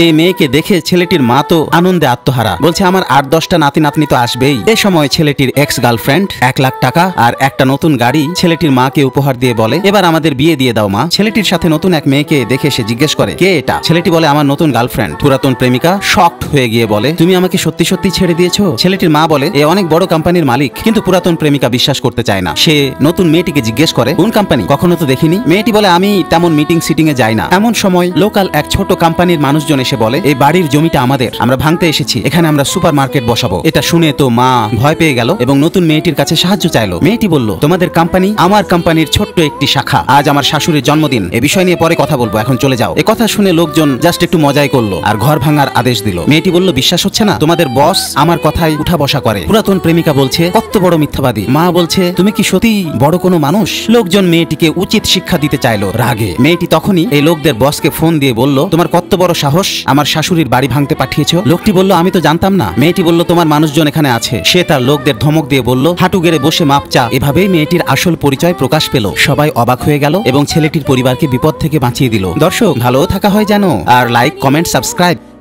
এই মেয়েকে দেখে ছেলেটির মা তো আনন্দে আত্মহারা, বলছে আমার 8-10টা নাতি নাতনি তো আসবেই। এ সময় ছেলেটির এক্স গার্লফ্রেন্ড 1 লাখ টাকা আর একটা নতুন গাড়ি ছেলেটির মাকে উপহার দিয়ে বলে, এবার আমাদের বিয়ে দিয়ে দাও মা। ছেলেটির সাথে নতুন এক মেয়েকে দেখে সে জিজ্ঞেস করে, কে এটা? ছেলেটি বলে, আমার নতুন গার্লফ্রেন্ড। পুরাতন প্রেমিকা শকড হয়ে গিয়ে বলে, তুমি আমাকে সত্যি সত্যি ছেড়ে দিয়েছো? ছেলেটির মা বলে, এ অনেক বড় কোম্পানির মালিক। কিন্তু পুরাতন প্রেমিকা বিশ্বাস করতে চায় না। সে নতুন মেয়েটিকে জিজ্ঞেস করে, কোন কোম্পানি? কখনো তো দেখিনি। মেয়েটি বলে, আমি তেমন মিটিং সিটিং এ যাই না। এমন সময় লোকাল এক ছোট কোম্পানির মানুষজন এসে বলে, এই বাড়ির জমিটা আমাদের, আমরা ভাঙতে এসেছি, এখানে আমরা সুপার মার্কেট বসাবো। এটা শুনে তো মা ভয় পেয়ে গেল এবং নতুন মেয়েটির কাছে সাহায্য চাইলো। মেয়েটি বলল, তোমাদের কোম্পানি আমার কোম্পানির ছোট্ট একটি শাখা। আজ আমার শাশুড়ির জন্মদিন, এ বিষয় নিয়ে পরে কথা বলবো, এখন চলে যাও। এ কথা শুনে লোকজন জাস্ট একটু মজাই করলো আর ঘর ভাঙার আদেশ দিল। মেয়েটি বলল, বিশ্বাস হচ্ছে না, তোমাদের বস আমার কথাই উঠা বসা করে। পুরাতন প্রেমিকা বলছে, কত বড় মিথ্যাবাদী। মা বলছে, তুমি কি সত্যি বড় কোনো মানুষ? লোকজন মেয়েটিকে উচিত শিক্ষা দিতে চাইলো রাগে। মেয়েটি তখনই এই লোকদের বসকে ফোন দিয়ে বলল, তোমার কত বড় সাহস আমার শাশুড়ির বাড়ি ভাঙতে পাঠিয়েছো? লোকটি বলল, আমি তো জানতাম না। মেয়েটি বলল, তোমার মানুষজন এখানে আছে। সে তার লোকদের ধমক দিয়ে বলল, হাঁটু গেড়ে বসে মাপ চা। এভাবেই মেয়েটির আসল পরিচয় প্রকাশ পেল। সবাই অবাক হয়ে গেল এবং ছেলেটির পরিবারকে বিপদ থেকে বাঁচিয়ে দিল। দর্শক, ভালো থাকা হয় জানো, আর লাইক, কমেন্ট, সাবস্ক্রাইব